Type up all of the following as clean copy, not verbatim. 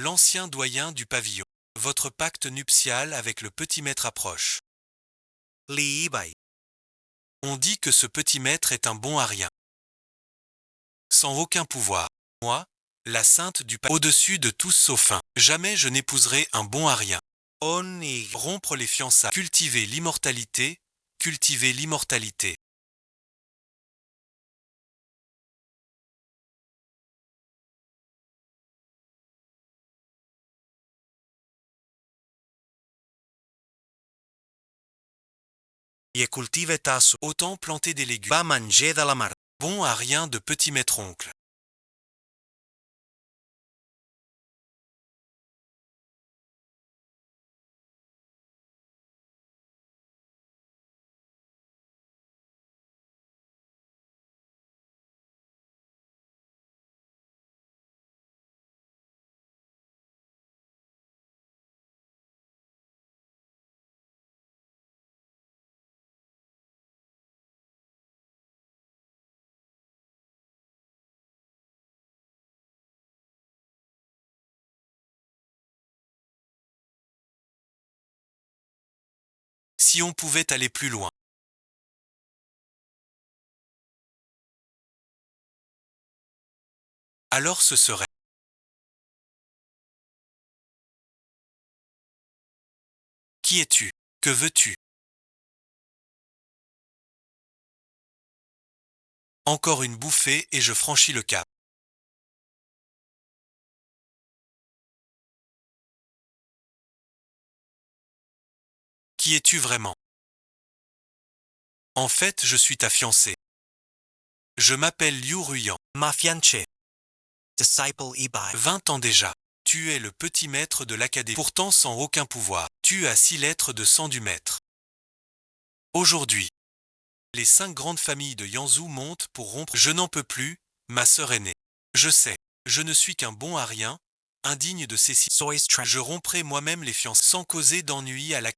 L'ancien doyen du pavillon. Votre pacte nuptial avec le petit maître approche. ลี้ใบ On dit que ce petit maître est un bon à rien. Sans aucun pouvoir. Moi, la sainte du pavillon, au-dessus de tous sauf un. Jamais je n'épouserai un bon à rien. อ้นอีก Rompre les fiançailles. Cultiver l'immortalité. Cultiver l'immortalité. e cultive tasso Autant planter des légumes. va manger de la mar Bon à rien de petit maître-oncle. Si on pouvait aller plus loin. Alors ce serait. Qui es-tu? Que veux-tu? Encore une bouffée et je franchis le cap. Qui es-tu vraiment? En fait, je suis ta fiancée. Je m'appelle Liu Ruyan. ma fiancé disciple ibai 20 ans déjà. Tu es le petit maître de l'académie, pourtant sans aucun pouvoir. Tu as 6 lettres de sang du maître. Aujourd'hui, les 5 grandes familles de Yanzhou montent pour rompre. Je n'en peux plus, ma sœur aînée. Je sais, je ne suis qu'un bon à rien, indigne de ces 6. sois Je romprai moi-même les fiançailles sans causer d'ennui à la.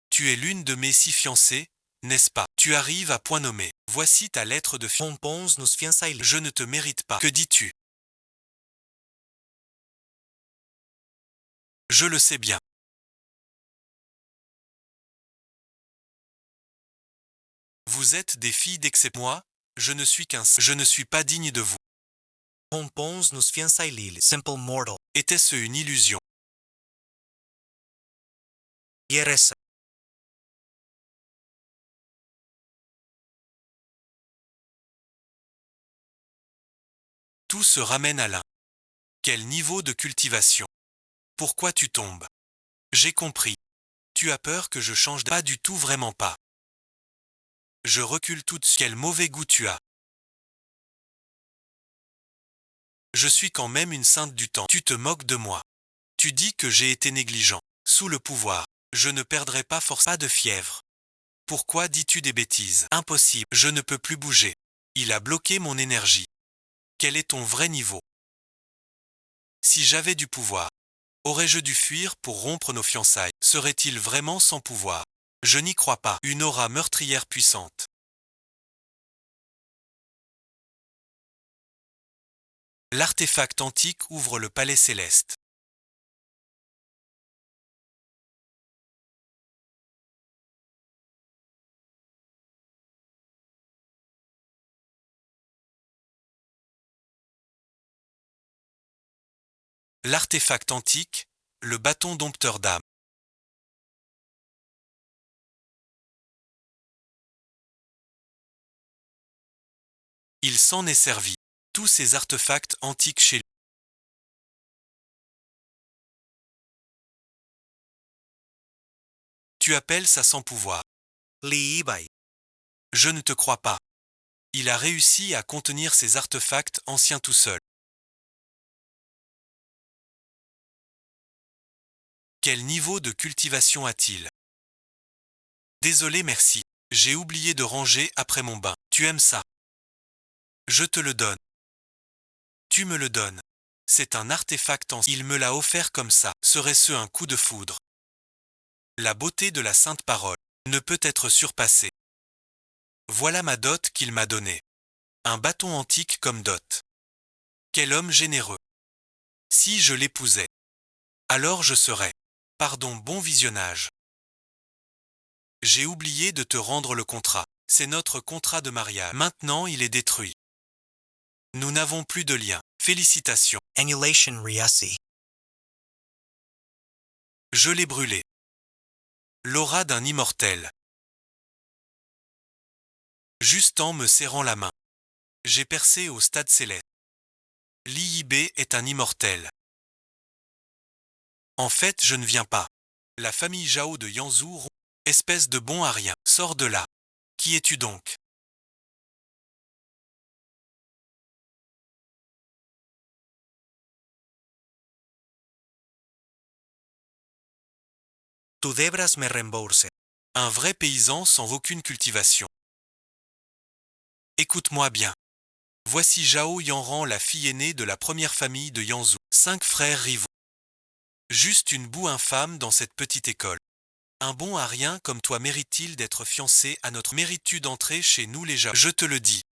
Tu es l'une de mes 6 fiancées, n'est-ce pas? Tu arrives à point nommé. Voici ta lettre de fiancée. rompons nos fiançailles Je ne te mérite pas. Que dis-tu? Je le sais bien. Vous êtes des filles d'exception. Moi, je ne suis qu'un. Je ne suis pas digne de vous. rompons nos fiançailles simple mortal Était-ce une illusion? eres Tout se ramène à l'un. Quel niveau de cultivation? Pourquoi tu tombes? J'ai compris. Tu as peur que je change de. Pas du tout, vraiment pas. Je recule tout de suite. Quel mauvais goût tu as. Je suis quand même une sainte du temps. Tu te moques de moi. Tu dis que j'ai été négligent. Sous le pouvoir, je ne perdrai pas forcément. Pas de fièvre. Pourquoi dis-tu des bêtises? Impossible, je ne peux plus bouger. Il a bloqué mon énergie. Quel est ton vrai niveau? Si j'avais du pouvoir, aurais-je dû fuir pour rompre nos fiançailles? Serait-il vraiment sans pouvoir? Je n'y crois pas. Une aura meurtrière puissante. L'artefact antique ouvre le palais céleste. L'artefact antique, le bâton dompteur d'âme. Il s'en est servi. Tous ces artefacts antiques chez lui. Tu appelles ça sans pouvoir. ลี้ใบ Je ne te crois pas. Il a réussi à contenir ces artefacts anciens tout seul. Quel niveau de cultivation a-t-il? Désolé, merci. J'ai oublié de ranger après mon bain. Tu aimes ça? Je te le donne. Tu me le donnes. C'est un artefact ancien. Il me l'a offert comme ça. Serait-ce un coup de foudre? La beauté de la sainte parole ne peut être surpassée. Voilà ma dot qu'il m'a donnée. Un bâton antique comme dot. Quel homme généreux. Si je l'épousais, Alors je serai. Pardon, bon visionnage. J'ai oublié de te rendre le contrat. C'est notre contrat de mariage. Maintenant il est détruit. Nous n'avons plus de lien. Félicitations. Annulation Riasi. Je l'ai brûlé. L'aura d'un immortel. Juste en me serrant la main. J'ai percé au stade céleste. L'IIB est un immortel. En fait, je ne viens pas. La famille Zhao de Yanzhou, espèce de bon à rien, sors de là. Qui es-tu donc? Tu debras me reembolse. Un vrai paysan sans aucune cultivation. Écoute-moi bien. Voici Zhao Yanran, la fille aînée de la première famille de Yanzhou. 5 frères rivaux. Juste une boue infâme dans cette petite école. Un bon à rien comme toi mérite-t-il d'être fiancé à notre... Mérites-tu d'entrer chez nous les Zhao? Je te le dis.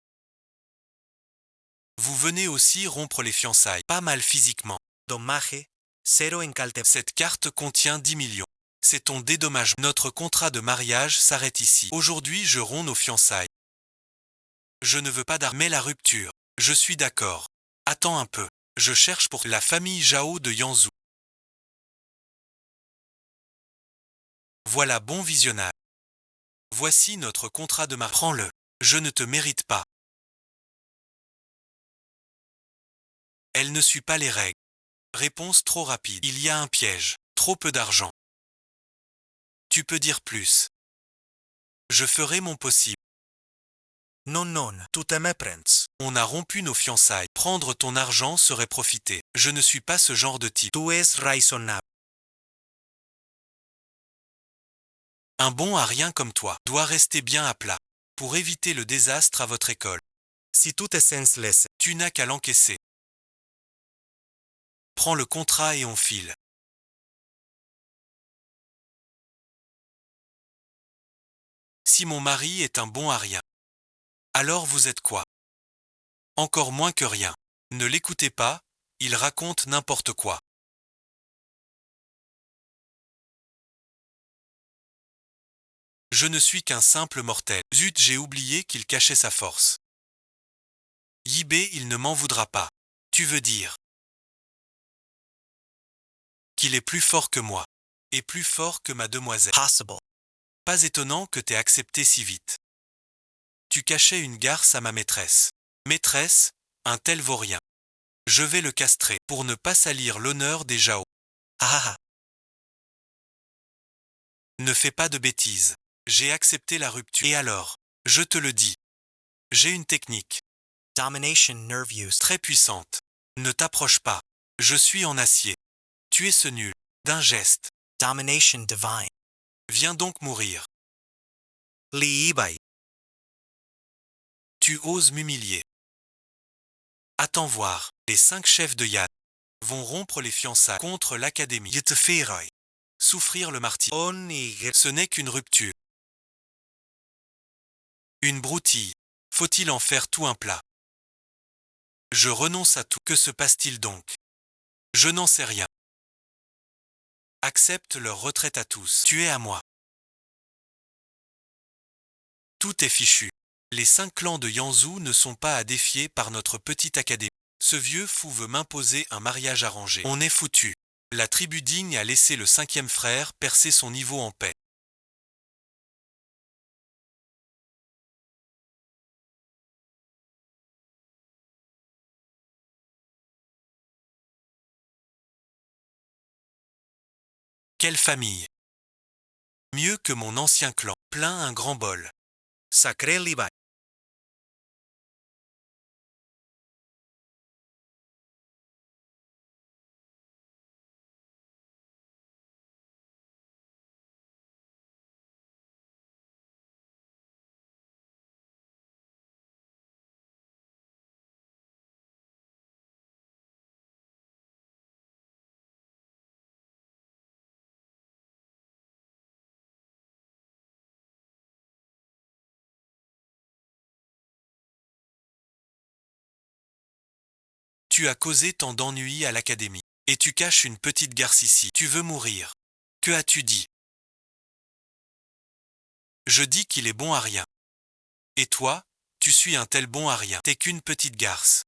Vous venez aussi rompre les fiançailles. Pas mal physiquement. Dommage, cero en calte. Cette carte contient 10 millions. C'est ton dédommagement. Notre contrat de mariage s'arrête ici. Aujourd'hui, je romps nos fiançailles. Je ne veux pas d'armer la rupture. Je suis d'accord. Attends un peu. Je cherche pour la famille Zhao de Yanzhou. Voilà, bon visionnage. Voici notre contrat de mariage. Prends-le. Je ne te mérite pas. Elle ne suit pas les règles. Réponse trop rapide. Il y a un piège. Trop peu d'argent. Tu peux dire plus. Je ferai mon possible. Non, tu te méprends. On a rompu nos fiançailles. Prendre ton argent serait profiter. Je ne suis pas ce genre de type. Tu es raisonnable. Un bon à rien comme toi doit rester bien à plat. Pour éviter le désastre à votre école. Si tu te sens lésé, Tu n'as qu'à l'encaisser. Prends le contrat et on file. Si mon mari est un bon à rien, alors vous êtes quoi? Encore moins que rien. Ne l'écoutez pas, il raconte n'importe quoi. Je ne suis qu'un simple mortel. Zut, j'ai oublié qu'il cachait sa force. Yibé, il ne m'en voudra pas. Tu veux dire qu'il est plus fort que moi, et plus fort que ma demoiselle. possible. Pas étonnant que t'aies accepté si vite. Tu cachais une garce à ma maîtresse. Maîtresse, un tel vaut rien. Je vais le castrer pour ne pas salir l'honneur des Zhao. Ah, Ne fais pas de bêtises. J'ai accepté la rupture. Et alors? Je te le dis. J'ai une technique domination nerve use. très puissante. Ne t'approche pas. Je suis en acier. Tu es ce nul. D'un geste. Domination divine. Viens donc mourir. Liibai. Tu oses m'humilier. Attends voir. Les 5 chefs de Yan vont rompre les fiançailles contre l'académie. Yitefiroi. Souffrir le martyre. Onigir. Ce n'est qu'une rupture. Une broutille. Faut-il en faire tout un plat? Je renonce à tout. Que se passe-t-il donc? Je n'en sais rien. Accepte leur retraite à tous. Tu es à moi. Tout est fichu. Les 5 clans de Yanzhou ne sont pas à défier par notre petite académie. Ce vieux fou veut m'imposer un mariage arrangé. On est foutu. La tribu digne a laissé le 5e frère percer son niveau en paix. Quelle famille! Mieux que mon ancien clan. Plein un grand bol. Sacré Libai. Tu as causé tant d'ennuis à l'académie. Et tu caches une petite garce ici. Tu veux mourir. Que as-tu dit? Je dis qu'il est bon à rien. Et toi, tu suis un tel bon à rien. T'es qu'une petite garce.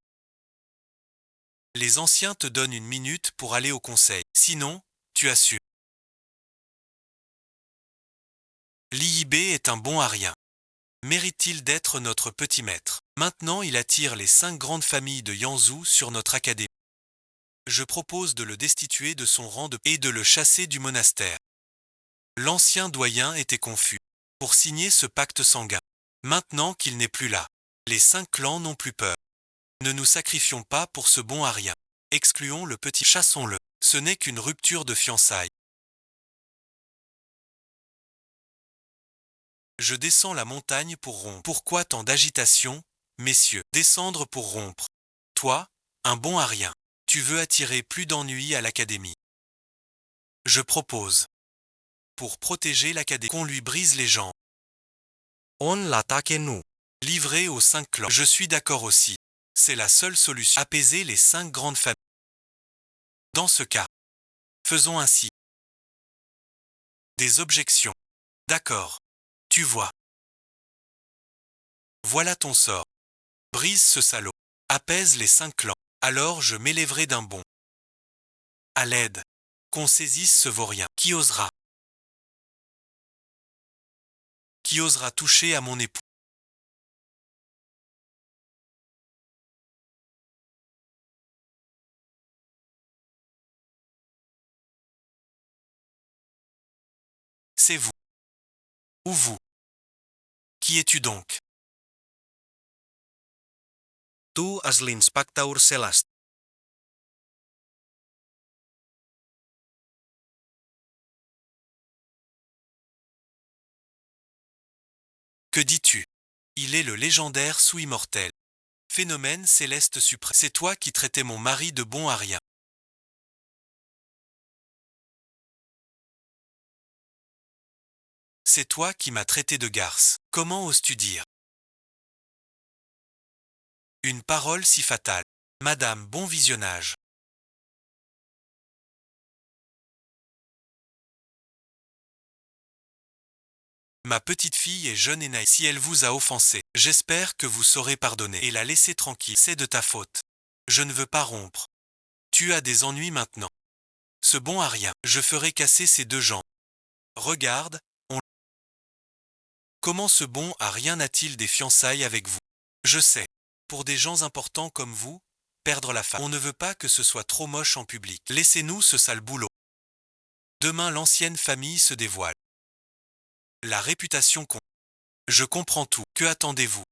Les anciens te donnent une minute pour aller au conseil. Sinon, tu assumes. L'IIB est un bon à rien. Mérite-t-il d'être notre petit maître? Maintenant il attire les 5 grandes familles de Yanzhou sur notre académie. Je propose de le destituer de son rang et de le chasser du monastère. L'ancien doyen était confus pour signer ce pacte sanguin. Maintenant qu'il n'est plus là, les 5 clans n'ont plus peur. Ne nous sacrifions pas pour ce bon à rien. Excluons le petit, chassons-le. Ce n'est qu'une rupture de fiançailles. Je descends la montagne pour rompre. Pourquoi tant d'agitation, messieurs? Descendre pour rompre. Toi, un bon à rien. Tu veux attirer plus d'ennuis à l'académie. Je propose, pour protéger l'académie, qu'on lui brise les jambes. On l'attaque nous. Livré aux 5 clans. Je suis d'accord aussi. C'est la seule solution. Apaiser les 5 grandes familles. Dans ce cas, faisons ainsi. Des objections. D'accord. Tu vois. Voilà ton sort. Brise ce salaud. Apaise les 5 clans. Alors je m'élèverai d'un bond. À l'aide. Qu'on saisisse ce vaurien. Qui osera? Qui osera toucher à mon époux? C'est vous. Ou vous. Qui es-tu donc? Tu és l'inspector Celeste. Que dis-tu? Il est le légendaire sous-immortel. Phénomène céleste suprême. C'est toi qui traitais mon mari de bon à rien. C'est toi qui m'as traité de garce. Comment oses-tu dire une parole si fatale? Madame, bon visionnage. Ma petite fille est jeune et naïve. Si elle vous a offensé, j'espère que vous saurez pardonner et la laisser tranquille. C'est de ta faute. Je ne veux pas rompre. Tu as des ennuis maintenant. Ce bon à rien, je ferai casser ses 2 jambes. Regarde, comment ce bon à rien a-t-il des fiançailles avec vous? Je sais. Pour des gens importants comme vous, perdre la femme. On ne veut pas que ce soit trop moche en public. Laissez-nous ce sale boulot. Demain l'ancienne famille se dévoile. La réputation compte. Je comprends tout. Que attendez-vous?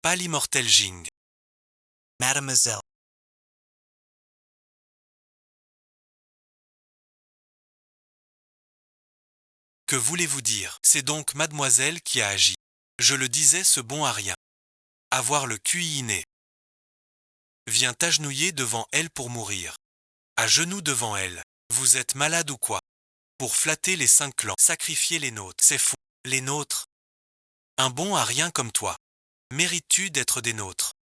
Pas l'immortel Jing. Mademoiselle. Que voulez-vous dire? C'est donc mademoiselle qui a agi. Je le disais, ce bon à rien. Avoir le QI inné. Viens t'agenouiller devant elle pour mourir. À genoux devant elle. Vous êtes malade ou quoi? Pour flatter les 5 clans. Sacrifier les nôtres. C'est fou. Les nôtres. Un bon à rien comme toi. Mérites-tu d'être des nôtres?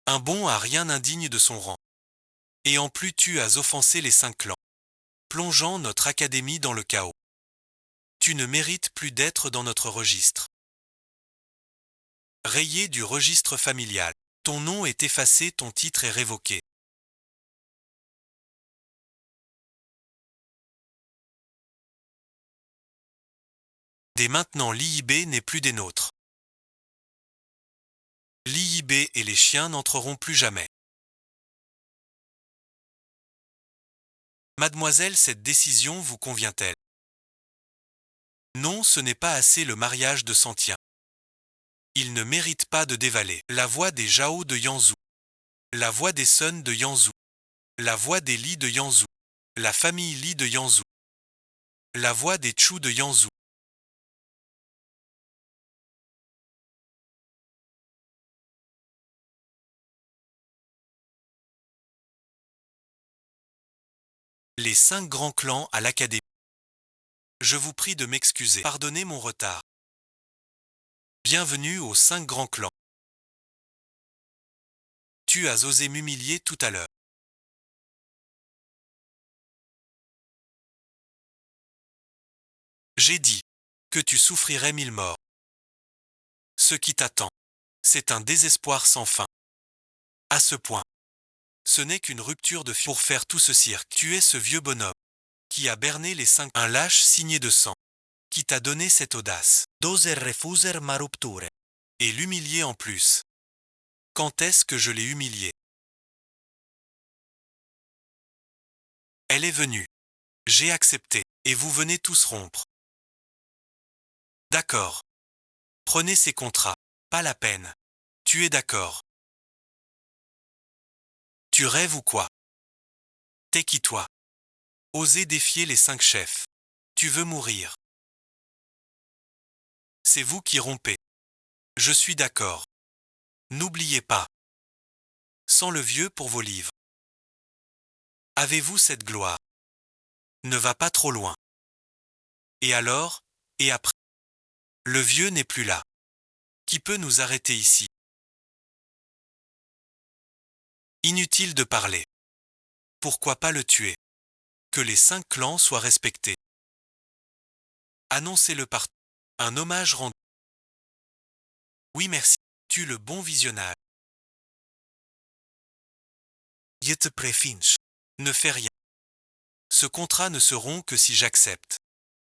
Un bon à rien indigne de son rang. Et en plus tu as offensé les 5 clans, plongeant notre académie dans le chaos. Tu ne mérites plus d'être dans notre registre. Rayé du registre familial. Ton nom est effacé, ton titre est révoqué. Dès maintenant l'IIB n'est plus des nôtres. L'IIB et les chiens n'entreront plus jamais. Mademoiselle, cette décision vous convient-elle? Non, ce n'est pas assez le mariage de Santien. Il ne mérite pas de dévaler. La voix des Zhao de Yanzhou. La voix des Sun de Yanzhou. La voix des Li de Yanzhou. La famille Li de Yanzhou. La voix des Chu de Yanzhou. Les 5 grands clans à l'académie. Je vous prie de m'excuser. Pardonnez mon retard. Bienvenue aux 5 grands clans. Tu as osé m'humilier tout à l'heure. J'ai dit que tu souffrirais 1000 morts. Ce qui t'attend, c'est un désespoir sans fin. À ce point, ce n'est qu'une rupture de fil pour faire tout ce cirque. Tu es ce vieux bonhomme qui a berné les 5, un lâche signé de sang, qui t'a donné cette audace. Doser refuser ma rupture. Et l'humilier en plus. Quand est-ce que je l'ai humilié? Elle est venue. J'ai accepté, et vous venez tous rompre. D'accord. Prenez ces contrats. Pas la peine. Tu es d'accord? Tu rêves ou quoi? T'es qui toi? Oser défier les 5 chefs. Tu veux mourir. C'est vous qui rompez. Je suis d'accord. N'oubliez pas. Sans le vieux pour vos livres. Avez-vous cette gloire? Ne va pas trop loin. Et alors? Et après? Le vieux n'est plus là. Qui peut nous arrêter ici? Inutile de parler. Pourquoi pas le tuer? Que les 5 clans soient respectés. Annoncez-le partout. Un hommage rendu. Oui merci. Tu le bon visionnage. Je te préfinch. Ne fais rien. Ce contrat ne se rompt que si j'accepte.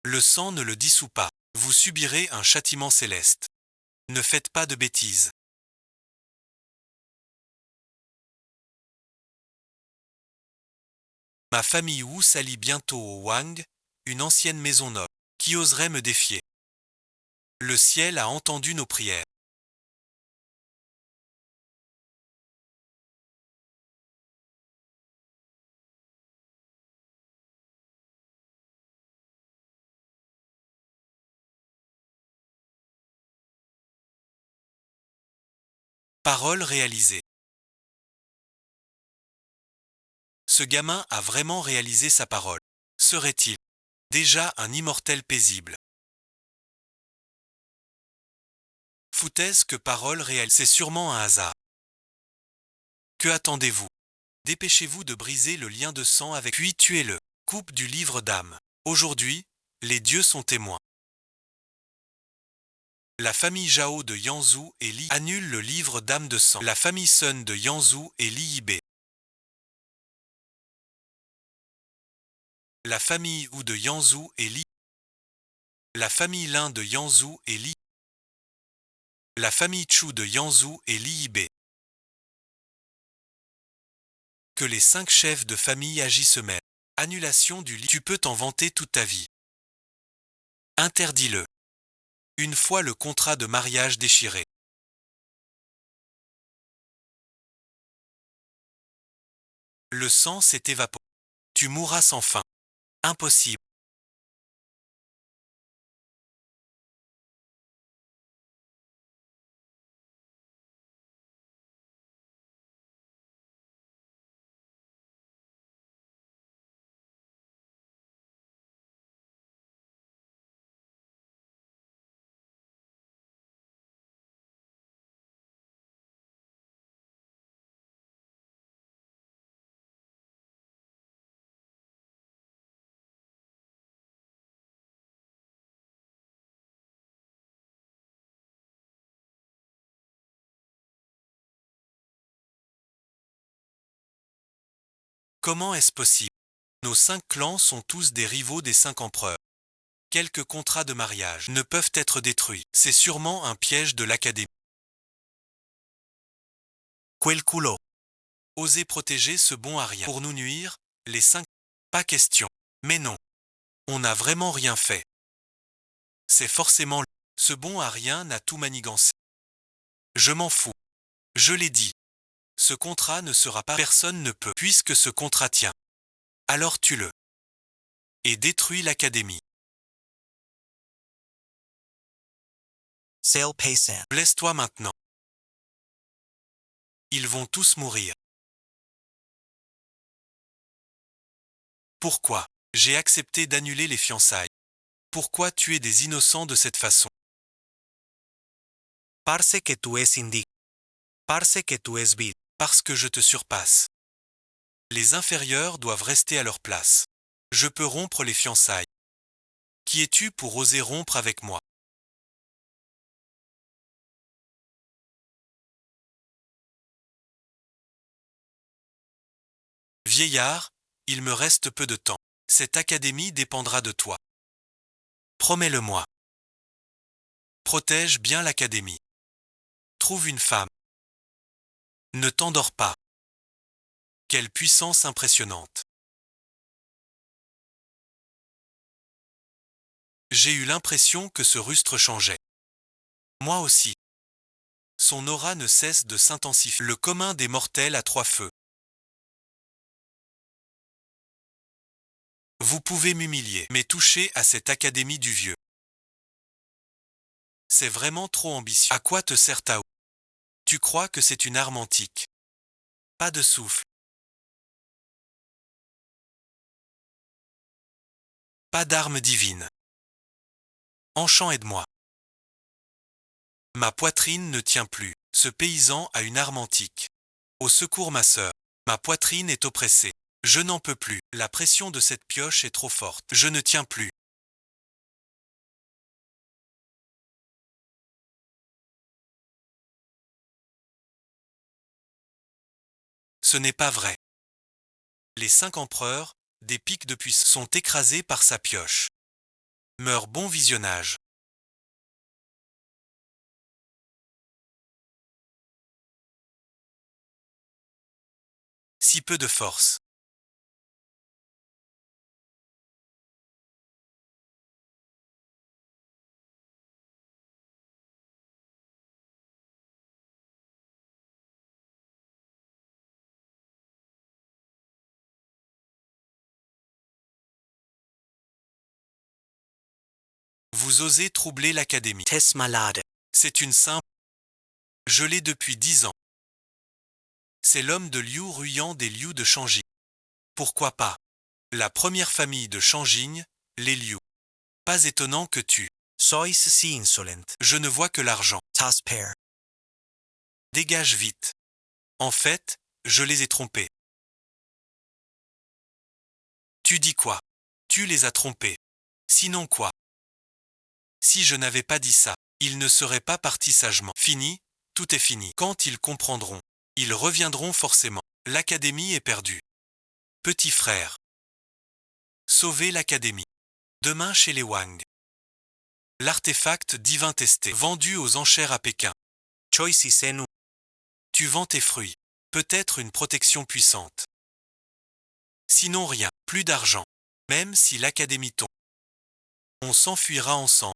Le sang ne le dissout pas. Vous subirez un châtiment céleste. Ne faites pas de bêtises. Ma famille Wu s'allie bientôt au Wang, une ancienne maison noble. Qui oserait me défier? Le ciel a entendu nos prières. Parole réalisée. Ce gamin a vraiment réalisé sa parole. Serait-il déjà un immortel paisible? Foutaise que parole réelle, c'est sûrement un hasard. Que attendez-vous? Dépêchez-vous de briser le lien de sang avec, puis tuez-le. Coupe du livre d'âme. Aujourd'hui, les dieux sont témoins. La famille Zhao de Yangzhou et Li annule le livre d'âme de sang. La famille Sun de Yangzhou et Li Yibei. La famille Wu de Yangzhou et Li. La famille Lin de Yangzhou et Li. La famille Chu de Yangzhou et Li Yibei. Que les 5 chefs de famille agissent eux-mêmes. Annulation du livre. Tu peux t'en vanter toute ta vie. Interdis-le. Une fois le contrat de mariage déchiré. Le sang s'est évaporé. Tu mourras sans fin. Impossible. Comment est-ce possible? Nos 5 clans sont tous des rivaux des 5 empereurs. Quelques contrats de mariage ne peuvent être détruits. C'est sûrement un piège de l'académie. Quel culot. Osez protéger ce bon à rien. Pour nous nuire, les 5... Pas question. Mais non. On n'a vraiment rien fait. C'est forcément... Ce bon à rien n'a tout manigancé. Je m'en fous. Je l'ai dit. Ce contrat ne sera pas... Personne ne peut. Puisque ce contrat tient. Alors tue-le. Et détruis l'académie. Sail Paysan. Blesse-toi maintenant. Ils vont tous mourir. Pourquoi? J'ai accepté d'annuler les fiançailles. Pourquoi tuer des innocents de cette façon? Parce que tu es indigno. Parce que tu es vil. Parce que je te surpasse. Les inférieurs doivent rester à leur place. Je peux rompre les fiançailles. Qui es-tu pour oser rompre avec moi? Vieillard, il me reste peu de temps. Cette académie dépendra de toi. Promets-le-moi. Protège bien l'académie. Trouve une femme. Ne t'endors pas. Quelle puissance impressionnante. J'ai eu l'impression que ce rustre changeait. Moi aussi. Son aura ne cesse de s'intensifier. Le commun des mortels à trois feux. Vous pouvez m'humilier, mais toucher à cette académie du vieux. C'est vraiment trop ambitieux. À quoi te sert ta haut? Tu crois que c'est une arme antique? Pas de souffle. Pas d'arme divine. Enchant, aide-moi. Ma poitrine ne tient plus. Ce paysan a une arme antique. Au secours, ma sœur. Ma poitrine est oppressée. Je n'en peux plus. La pression de cette pioche est trop forte. Je ne tiens plus. Ce n'est pas vrai. Les 5 empereurs, des pics de puissance, sont écrasés par sa pioche. Meurs bon visionnage. Si peu de force. Vous osez troubler l'académie. T'es malade. C'est une simple. Je l'ai depuis 10 ans. C'est l'homme de Liu Ruyant des Liu de Changjing. Pourquoi pas? La première famille de Changjing, les Liu. Pas étonnant que tu. Sois si insolente. Je ne vois que l'argent. Tas père. Dégage vite. En fait, je les ai trompés. Tu dis quoi? Tu les as trompés. Sinon quoi? Si je n'avais pas dit ça, ils ne seraient pas partis sagement. Fini, tout est fini. Quand ils comprendront, ils reviendront forcément. L'académie est perdue. Petit frère. Sauvez l'académie. Demain chez les Wang. L'artefact divin testé, vendu aux enchères à Pékin. Choi si senu. Tu vends tes fruits. Peut-être une protection puissante. Sinon rien, plus d'argent. Même si l'académie tombe. On s'enfuira ensemble.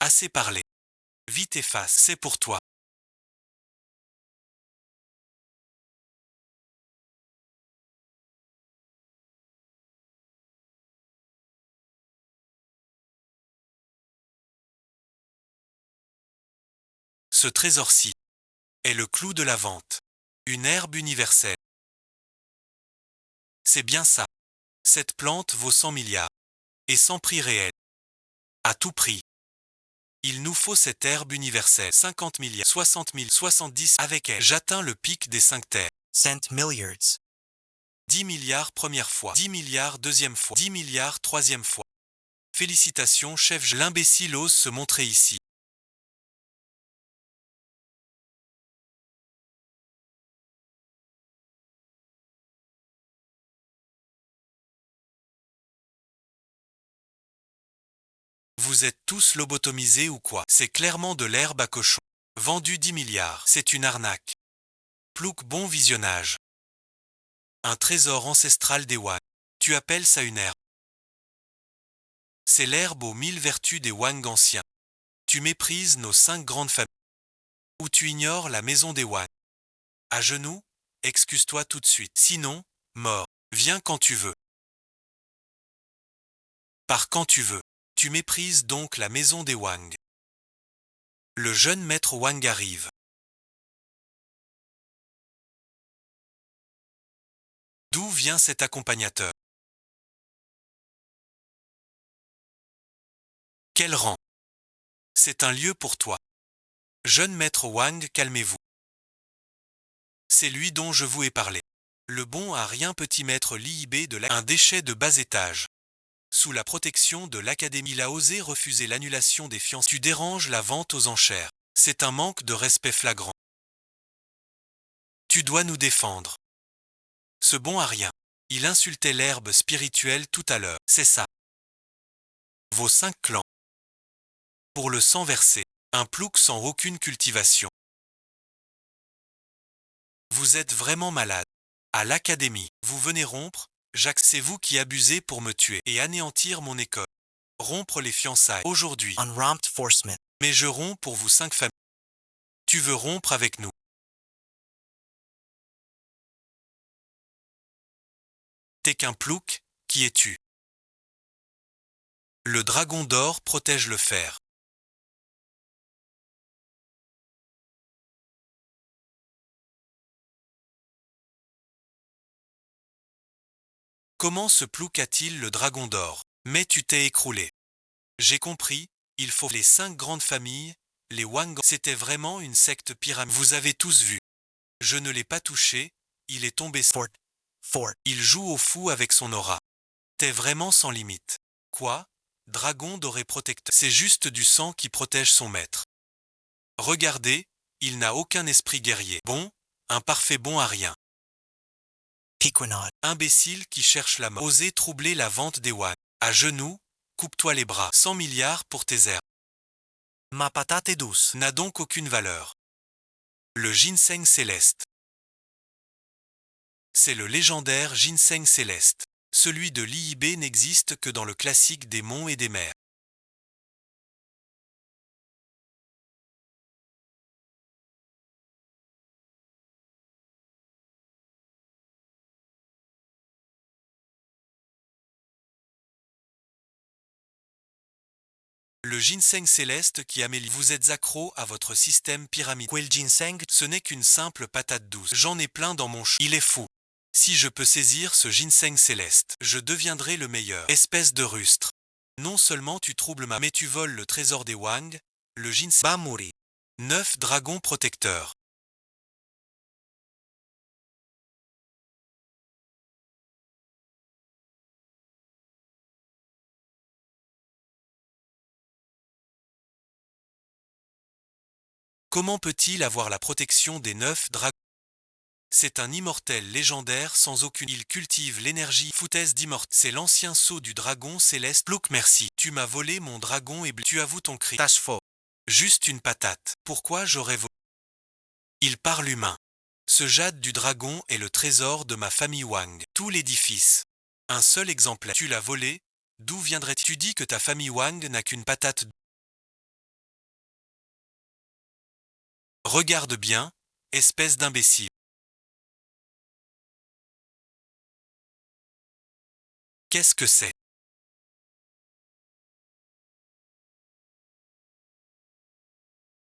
Assez parlé. Vite efface, c'est pour toi. Ce trésor-ci est le clou de la vente. Une herbe universelle. C'est bien ça. Cette plante vaut 100 milliards. Et sans prix réel. À tout prix. Il nous faut cette herbe universelle. 50 milliards, 60 000, 70 avec elle. J'atteins le pic des 5 terres. Cent milliards. 10 milliards première fois. 10 milliards deuxième fois. 10 milliards troisième fois. Félicitations chef. L'imbécile ose se montrer ici. Vous êtes tous lobotomisés ou quoi? C'est clairement de l'herbe à cochon. Vendu 10 milliards. C'est une arnaque. Plouc bon visionnage. Un trésor ancestral des Wang. Tu appelles ça une herbe? C'est l'herbe aux 1000 vertus des Wang anciens. Tu méprises nos 5 grandes familles. Ou tu ignores la maison des Wang. À genoux? Excuse-toi tout de suite. Sinon, mort. Viens quand tu veux. Par quand tu veux. Tu méprises donc la maison des Wang. Le jeune maître Wang arrive. D'où vient cet accompagnateur? Quel rang? C'est un lieu pour toi. Jeune maître Wang, calmez-vous. C'est lui dont je vous ai parlé. Le bon à rien petit maître Liibé un déchet de bas étage. Sous la protection de l'académie, il a osé refuser l'annulation des fiançailles. Tu déranges la vente aux enchères. C'est un manque de respect flagrant. Tu dois nous défendre. Ce bon à rien. Il insultait l'herbe spirituelle tout à l'heure. C'est ça. Vos 5 clans. Pour le sang versé. Un plouc sans aucune cultivation. Vous êtes vraiment malade. À l'académie, vous venez rompre, Jacques, c'est vous qui abusez pour me tuer et anéantir mon école. Rompre les fiançailles aujourd'hui. Unramped forcemen. Mais je romps pour vous 5 familles. Tu veux rompre avec nous? T'es qu'un plouc, qui es-tu? Le dragon d'or protège le fer. Comment ce plouc a-t-il le dragon d'or? Mais tu t'es écroulé. J'ai compris, il faut les 5 grandes familles, les Wang. C'était vraiment une secte pyramide. Vous avez tous vu. Je ne l'ai pas touché, il est tombé. Fort. Il joue au fou avec son aura. T'es vraiment sans limite. Quoi? Dragon doré protecteur. C'est juste du sang qui protège son maître. Regardez, il n'a aucun esprit guerrier. Bon, un parfait bon à rien. Piquenot. Imbécile qui cherche la mort. Osez troubler la vente des Wang. À genoux, coupe-toi les bras. 100 milliards pour tes airs. Ma patate douce. N'a donc aucune valeur. Le ginseng céleste. C'est le légendaire ginseng céleste. Celui de Liibé n'existe que dans le classique des monts et des mers. Le ginseng céleste qui améliore. Vous êtes accro à votre système pyramide. Quel ginseng? Ce n'est qu'une simple patate douce. J'en ai plein dans mon Il est fou. Si je peux saisir ce ginseng céleste, je deviendrai le meilleur. Espèce de rustre. Non seulement tu troubles mais tu voles le trésor des Wang, le ginseng. Bamuri. 9 dragons protecteurs. Comment peut-il avoir la protection des 9 dragons? C'est un immortel légendaire sans aucune. Il cultive l'énergie. Foutaise d'immortel. C'est l'ancien sceau du dragon céleste. Plouc, merci. Tu m'as volé mon dragon et tu avoues ton crime. Tâche faux. Juste une patate. Pourquoi j'aurais volé? Il parle humain. Ce jade du dragon est le trésor de ma famille Wang. Tout l'édifice. Un seul exemplaire. Tu l'as volé? D'où viendrait-il? Tu dis que ta famille Wang n'a qu'une patate. Regarde bien, espèce d'imbécile. Qu'est-ce que c'est?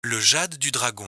Le jade du dragon.